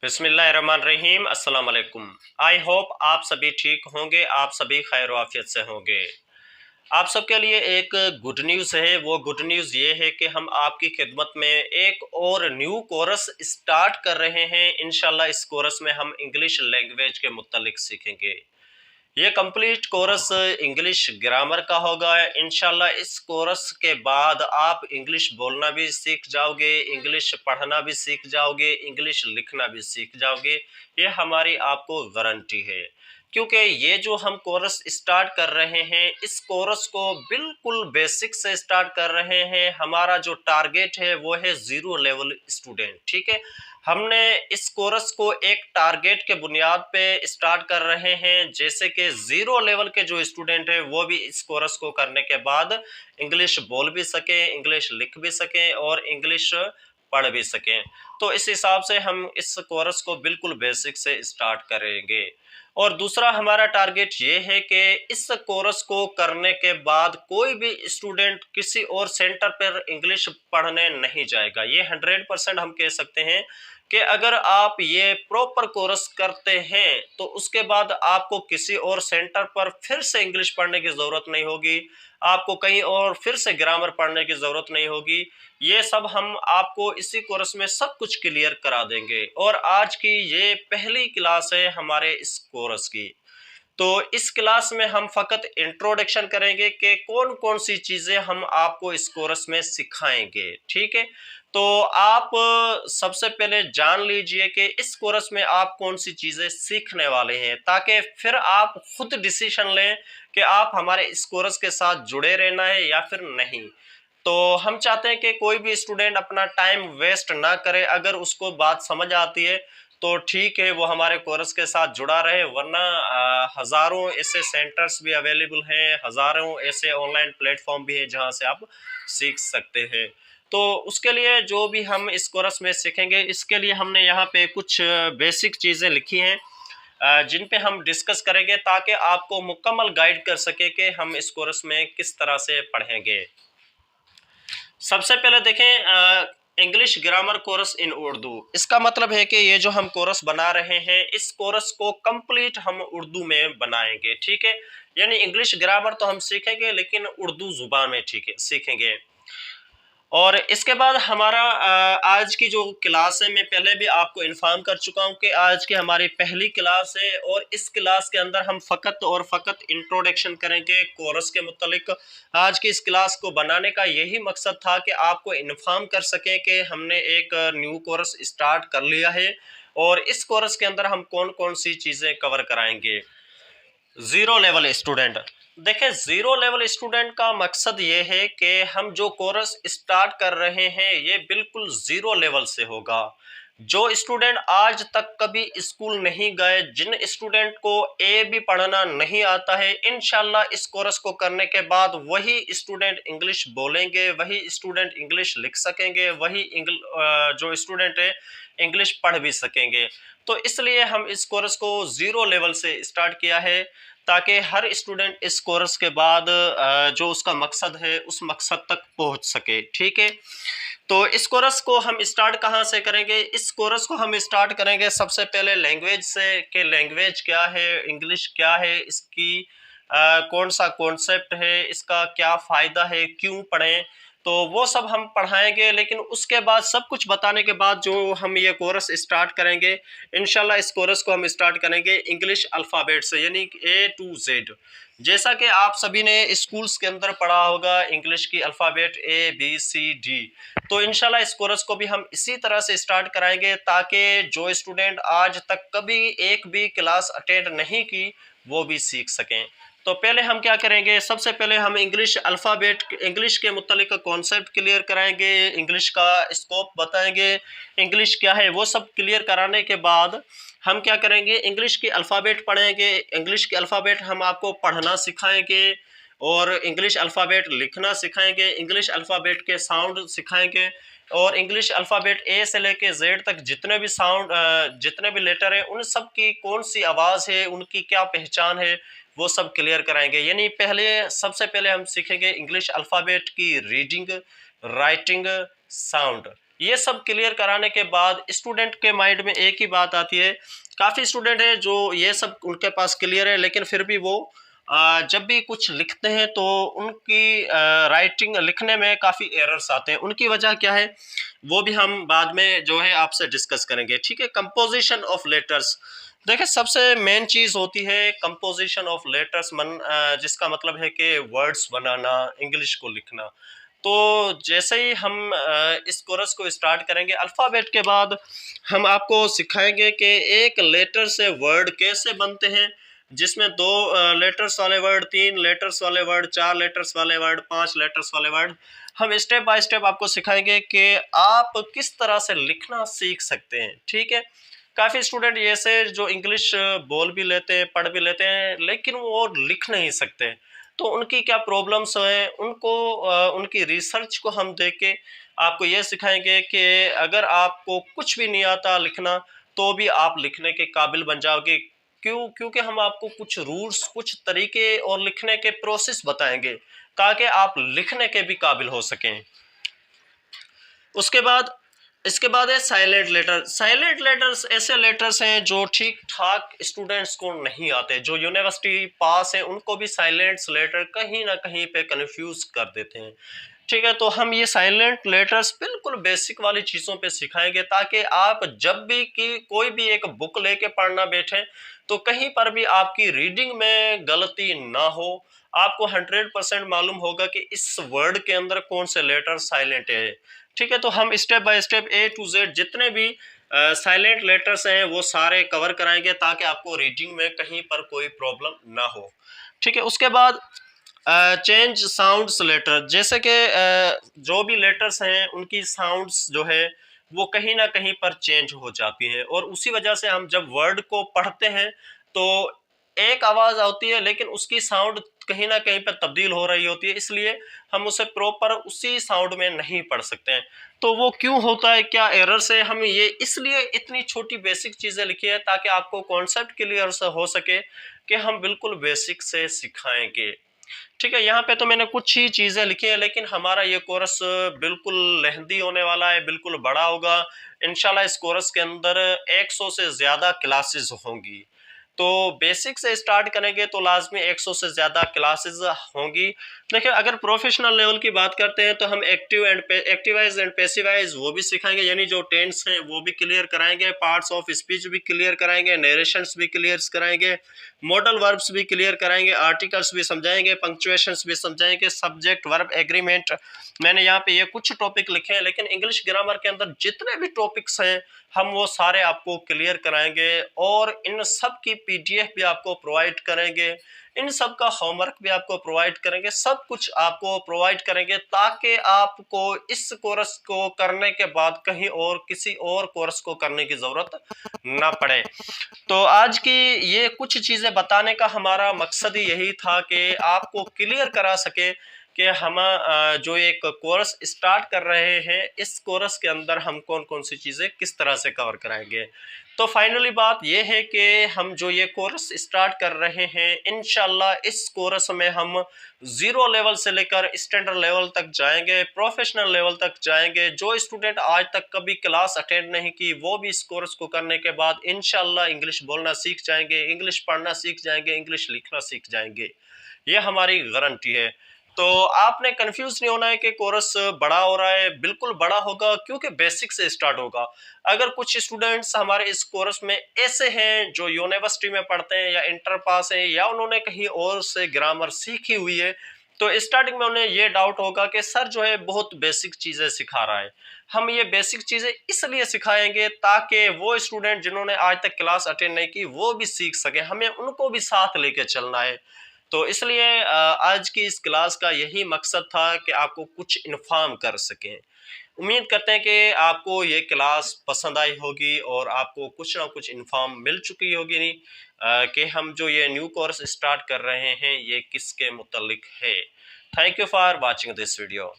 बिस्मिल्लाहिर्रहमानिर्रहीम अस्सलाम वालेकुम। आई होप आप सभी ठीक होंगे, आप सभी खैर आफियत से होंगे। आप सबके लिए एक गुड न्यूज़ है। वो गुड न्यूज़ ये है कि हम आपकी खिदमत में एक और न्यू कोर्स स्टार्ट कर रहे हैं। इंशाल्लाह इस कोर्स में हम इंग्लिश लैंग्वेज के मुतालिक सीखेंगे। ये कंप्लीट कोर्स इंग्लिश ग्रामर का होगा। इंशाल्लाह इस कोर्स के बाद आप इंग्लिश बोलना भी सीख जाओगे, इंग्लिश पढ़ना भी सीख जाओगे, इंग्लिश लिखना भी सीख जाओगे। ये हमारी आपको गारंटी है, क्योंकि ये जो हम कोर्स स्टार्ट कर रहे हैं, इस कोर्स को बिल्कुल बेसिक से स्टार्ट कर रहे हैं। हमारा जो टारगेट है वो है 0 लेवल स्टूडेंट। ठीक है, हमने इस कोर्स को एक टारगेट के बुनियाद पे स्टार्ट कर रहे हैं, जैसे कि 0 लेवल के जो स्टूडेंट है वो भी इस कोर्स को करने के बाद इंग्लिश बोल भी सकें, इंग्लिश लिख भी सकें और इंग्लिश पढ़ भी सकें। तो इस हिसाब से हम इस कोर्स को बिल्कुल बेसिक से स्टार्ट करेंगे। और दूसरा हमारा टारगेट ये है कि इस कोर्स को करने के बाद कोई भी स्टूडेंट किसी और सेंटर पर इंग्लिश पढ़ने नहीं जाएगा। ये 100% हम कह सकते हैं कि अगर आप ये प्रॉपर कोर्स करते हैं तो उसके बाद आपको किसी और सेंटर पर फिर से इंग्लिश पढ़ने की ज़रूरत नहीं होगी, आपको कहीं और फिर से ग्रामर पढ़ने की ज़रूरत नहीं होगी। ये सब हम आपको इसी कोर्स में सब कुछ क्लियर करा देंगे। और आज की ये पहली क्लास है हमारे इस कोर्स की। तो इस क्लास में हम फ़कत इंट्रोडक्शन करेंगे कि कौन-कौन सी चीज़ें हम आपको इस कोर्स में सिखाएँगे, ठीक है? तो आप सबसे पहले जान लीजिए कि इस कोर्स में आप कौन-सी चीज़ें सीखने वाले हैं, ताकि फिर आप खुद डिसीज़न लें कि आप हमारे इस कोर्स के साथ जुड़े रहना है या फिर नहीं। तो हम चाहते हैं कि कोई भी स्टूडेंट अपना टाइम वेस्ट ना करे। अगर उसको बात समझ आती है तो ठीक है, वो हमारे कोर्स के साथ जुड़ा रहे, वरना हज़ारों ऐसे सेंटर्स भी अवेलेबल हैं, हज़ारों ऐसे ऑनलाइन प्लेटफॉर्म भी हैं जहां से आप सीख सकते हैं। तो उसके लिए जो भी हम इस कोर्स में सीखेंगे, इसके लिए हमने यहाँ पे कुछ बेसिक चीज़ें लिखी हैं जिन पे हम डिस्कस करेंगे, ताकि आपको मुकम्मल गाइड कर सके कि हम इस कोर्स में किस तरह से पढ़ेंगे। सबसे पहले देखें, English grammar course in Urdu. इसका मतलब है कि ये जो हम कोर्स बना रहे हैं, इस कोर्स को कंप्लीट हम उर्दू में बनाएंगे। ठीक है, यानी इंग्लिश ग्रामर तो हम सीखेंगे लेकिन उर्दू जुबान में ठीक है सीखेंगे। और इसके बाद हमारा आज की जो क्लास है, मैं पहले भी आपको इन्फॉर्म कर चुका हूं कि आज की हमारी पहली क्लास है और इस क्लास के अंदर हम फ़कत और फ़कत इंट्रोडक्शन करेंगे कोर्स के मुतालिक। आज की इस क्लास को बनाने का यही मकसद था कि आपको इन्फॉर्म कर सकें कि हमने एक न्यू कोर्स स्टार्ट कर लिया है और इस कोर्स के अंदर हम कौन कौन सी चीज़ें कवर कराएंगे। 0 लेवल स्टूडेंट, देखिए 0 लेवल स्टूडेंट का मकसद ये है कि हम जो कोर्स स्टार्ट कर रहे हैं ये बिल्कुल 0 लेवल से होगा। जो स्टूडेंट आज तक कभी स्कूल नहीं गए, जिन स्टूडेंट को ए भी पढ़ना नहीं आता है, इंशाल्लाह इस कोर्स को करने के बाद वही स्टूडेंट इंग्लिश बोलेंगे, वही स्टूडेंट इंग्लिश लिख सकेंगे, वही जो स्टूडेंट है इंग्लिश पढ़ भी सकेंगे। तो इसलिए हम इस कोर्स को 0 लेवल से स्टार्ट किया है, ताकि हर स्टूडेंट इस कोर्स के बाद जो उसका मकसद है उस मकसद तक पहुंच सके। ठीक है, तो इस कोर्स को हम स्टार्ट कहाँ से करेंगे? इस कोर्स को हम स्टार्ट करेंगे सबसे पहले लैंग्वेज से, कि लैंग्वेज क्या है, इंग्लिश क्या है, इसकी कौन सा कॉन्सेप्ट है, इसका क्या फ़ायदा है, क्यों पढ़ें, तो वो सब हम पढ़ाएंगे। लेकिन उसके बाद सब कुछ बताने के बाद जो हम ये कोर्स स्टार्ट करेंगे, इंशाल्लाह इस कोर्स को हम स्टार्ट करेंगे इंग्लिश अल्फ़ाबेट से, यानी A to Z। जैसा कि आप सभी ने स्कूल्स के अंदर पढ़ा होगा इंग्लिश की अल्फ़ाबेट ABCD, तो इंशाल्लाह इस कोर्स को भी हम इसी तरह से स्टार्ट कराएंगे, ताकि जो स्टूडेंट आज तक कभी एक भी क्लास अटेंड नहीं की वो भी सीख सकें। तो पहले हम क्या करेंगे, सबसे पहले हम इंग्लिश अल्फ़ाबेट, इंग्लिश के मुतालिक कॉन्सेप्ट क्लियर कराएंगे, इंग्लिश का स्कोप बताएंगे, इंग्लिश क्या है वो सब क्लियर कराने के बाद हम क्या करेंगे, इंग्लिश की अल्फ़ाबेट पढ़ेंगे। इंग्लिश की अल्फ़ाबेट हम आपको पढ़ना सिखाएंगे और इंग्लिश अल्फ़ाबेट लिखना सिखाएंगे, इंग्लिश अल्फ़ाबेट के साउंड सिखाएंगे और इंग्लिश अल्फ़ाबेट ए से लेके जेड तक जितने भी साउंड, जितने भी लेटर हैं, उन सब की कौन सी आवाज़ है, उनकी क्या पहचान है, वो सब क्लियर कराएंगे। यानी पहले सबसे पहले हम सीखेंगे इंग्लिश अल्फ़ाबेट की रीडिंग, राइटिंग, साउंड। ये सब क्लियर कराने के बाद स्टूडेंट के माइंड में एक ही बात आती है। काफ़ी स्टूडेंट है जो ये सब उनके पास क्लियर है, लेकिन फिर भी वो जब भी कुछ लिखते हैं तो उनकी राइटिंग लिखने में काफ़ी एरर्स आते हैं। उनकी वजह क्या है वो भी हम बाद में जो है आपसे डिस्कस करेंगे, ठीक है। कंपोजिशन ऑफ लेटर्स, देखिए सबसे मेन चीज़ होती है कंपोजिशन ऑफ लेटर्स, जिसका मतलब है कि वर्ड्स बनाना, इंग्लिश को लिखना। तो जैसे ही हम इस कोर्स को स्टार्ट करेंगे, अल्फ़ाबेट के बाद हम आपको सिखाएंगे कि एक लेटर से वर्ड कैसे बनते हैं, जिसमें 2 लेटर्स वाले वर्ड, 3 लेटर्स वाले वर्ड, 4 लेटर्स वाले वर्ड, 5 लेटर्स वाले वर्ड। हम स्टेप बाय स्टेप आपको सिखाएंगे कि आप किस तरह से लिखना सीख सकते हैं, ठीक है। काफ़ी स्टूडेंट ऐसे जो इंग्लिश बोल भी लेते हैं, पढ़ भी लेते हैं, लेकिन वो लिख नहीं सकते। तो उनकी क्या प्रॉब्लम्स हैं, उनको उनकी रिसर्च को हम देख के आपको ये सिखाएंगे कि अगर आपको कुछ भी नहीं आता लिखना, तो भी आप लिखने के काबिल बन जाओगे। क्योंकि हम आपको कुछ रूल्स, कुछ तरीके और लिखने के प्रोसेस बताएंगे, ताकि आप लिखने के भी काबिल हो सकें। उसके बाद इसके बाद है साइलेंट लेटर। साइलेंट लेटर्स ऐसे लेटर्स हैं जो ठीक ठाक स्टूडेंट्स को नहीं आते, जो यूनिवर्सिटी पास है उनको भी साइलेंट लेटर कहीं ना कहीं पे कंफ्यूज कर देते हैं, ठीक है। तो हम ये साइलेंट लेटर्स बिल्कुल बेसिक वाली चीज़ों पे सिखाएंगे, ताकि आप जब भी कि कोई भी एक बुक लेके पढ़ना बैठे तो कहीं पर भी आपकी रीडिंग में गलती ना हो। आपको 100% मालूम होगा कि इस वर्ड के अंदर कौन से लेटर साइलेंट है, ठीक है। तो हम step by step A to Z जितने भी साइलेंट लेटर्स हैं वो सारे कवर कराएंगे, ताकि आपको रीडिंग में कहीं पर कोई प्रॉब्लम ना हो, ठीक है। उसके बाद चेंज साउंड्स लेटर, जैसे कि जो भी लेटर्स हैं उनकी साउंड्स जो है वो कहीं ना कहीं पर चेंज हो जाती है, और उसी वजह से हम जब वर्ड को पढ़ते हैं तो एक आवाज़ आती है, लेकिन उसकी साउंड कहीं ना कहीं पर तब्दील हो रही होती है, इसलिए हम उसे प्रॉपर उसी साउंड में नहीं पढ़ सकते हैं। तो वो क्यों होता है, क्या एरर से, हम ये इसलिए इतनी छोटी बेसिक चीज़ें लिखी है ताकि आपको कॉन्सेप्ट क्लियर से हो सके कि हम बिल्कुल बेसिक से सिखाएंगे, ठीक है। यहाँ पे तो मैंने कुछ ही चीज़ें लिखी है, लेकिन हमारा ये कोर्स बिल्कुल लेंथी होने वाला है, बिल्कुल बड़ा होगा। इंशाल्लाह इस कोर्स के अंदर 100 से ज़्यादा क्लासेस होंगी। तो बेसिक से स्टार्ट करेंगे तो लाजमी 100 से ज़्यादा क्लासेस होंगी। देखिए अगर प्रोफेशनल लेवल की बात करते हैं तो हम एक्टिवाइज एंड पैसिवाइज वो भी सिखाएंगे, यानी जो टेंस हैं वो भी क्लियर कराएंगे, पार्ट्स ऑफ स्पीच भी क्लियर कराएंगे, नरेशंस भी क्लियर कराएंगे, मॉडल वर्ब्स भी क्लियर कराएंगे, आर्टिकल्स भी समझाएंगे, पंक्चुएशंस भी समझाएंगे, सब्जेक्ट वर्ब एग्रीमेंट। मैंने यहाँ पे ये कुछ टॉपिक लिखे हैं, लेकिन इंग्लिश ग्रामर के अंदर जितने भी टॉपिक्स हैं हम वो सारे आपको क्लियर कराएंगे, और इन सब की PDF भी आपको प्रोवाइड करेंगे, इन सब का होमवर्क भी आपको प्रोवाइड करेंगे, सब कुछ आपको प्रोवाइड करेंगे, ताकि आपको इस कोर्स को करने के बाद कहीं और किसी और कोर्स को करने की जरूरत ना पड़े। तो आज की ये कुछ चीजें बताने का हमारा मकसद ही यही था कि आपको क्लियर करा सके कि हम जो एक कोर्स स्टार्ट कर रहे हैं, इस कोर्स के अंदर हम कौन कौन सी चीज़ें किस तरह से कवर कराएंगे। तो फाइनली बात यह है कि हम जो ये कोर्स स्टार्ट कर रहे हैं, इंशाल्लाह इस कोर्स में हम 0 लेवल से लेकर स्टैंडर्ड लेवल तक जाएंगे, प्रोफेशनल लेवल तक जाएंगे। जो स्टूडेंट आज तक कभी क्लास अटेंड नहीं की, वो भी इस कोर्स को करने के बाद इंशाल्लाह इंग्लिश बोलना सीख जाएंगे, इंग्लिश पढ़ना सीख जाएंगे, इंग्लिश लिखना सीख जाएंगे। ये हमारी गारंटी है। तो आपने कंफ्यूज नहीं होना है कि कोर्स बड़ा हो रहा है, बिल्कुल बड़ा होगा, क्योंकि बेसिक से स्टार्ट होगा। अगर कुछ स्टूडेंट्स हमारे इस कोर्स में ऐसे हैं जो यूनिवर्सिटी में पढ़ते हैं या इंटर पास है, या उन्होंने कहीं और से ग्रामर सीखी हुई है, तो स्टार्टिंग में उन्हें ये डाउट होगा कि सर जो है बहुत बेसिक चीज़ें सिखा रहा है। हम ये बेसिक चीज़ें इसलिए सिखाएंगे ताकि वो स्टूडेंट जिन्होंने आज तक क्लास अटेंड नहीं की वो भी सीख सके, हमें उनको भी साथ लेके चलना है। तो इसलिए आज की इस क्लास का यही मकसद था कि आपको कुछ इन्फॉर्म कर सकें। उम्मीद करते हैं कि आपको ये क्लास पसंद आई होगी और आपको कुछ ना कुछ इन्फॉर्म मिल चुकी होगी, नहीं कि हम जो ये न्यू कोर्स स्टार्ट कर रहे हैं ये किसके मुतल्लिक है। Thank you for watching this video.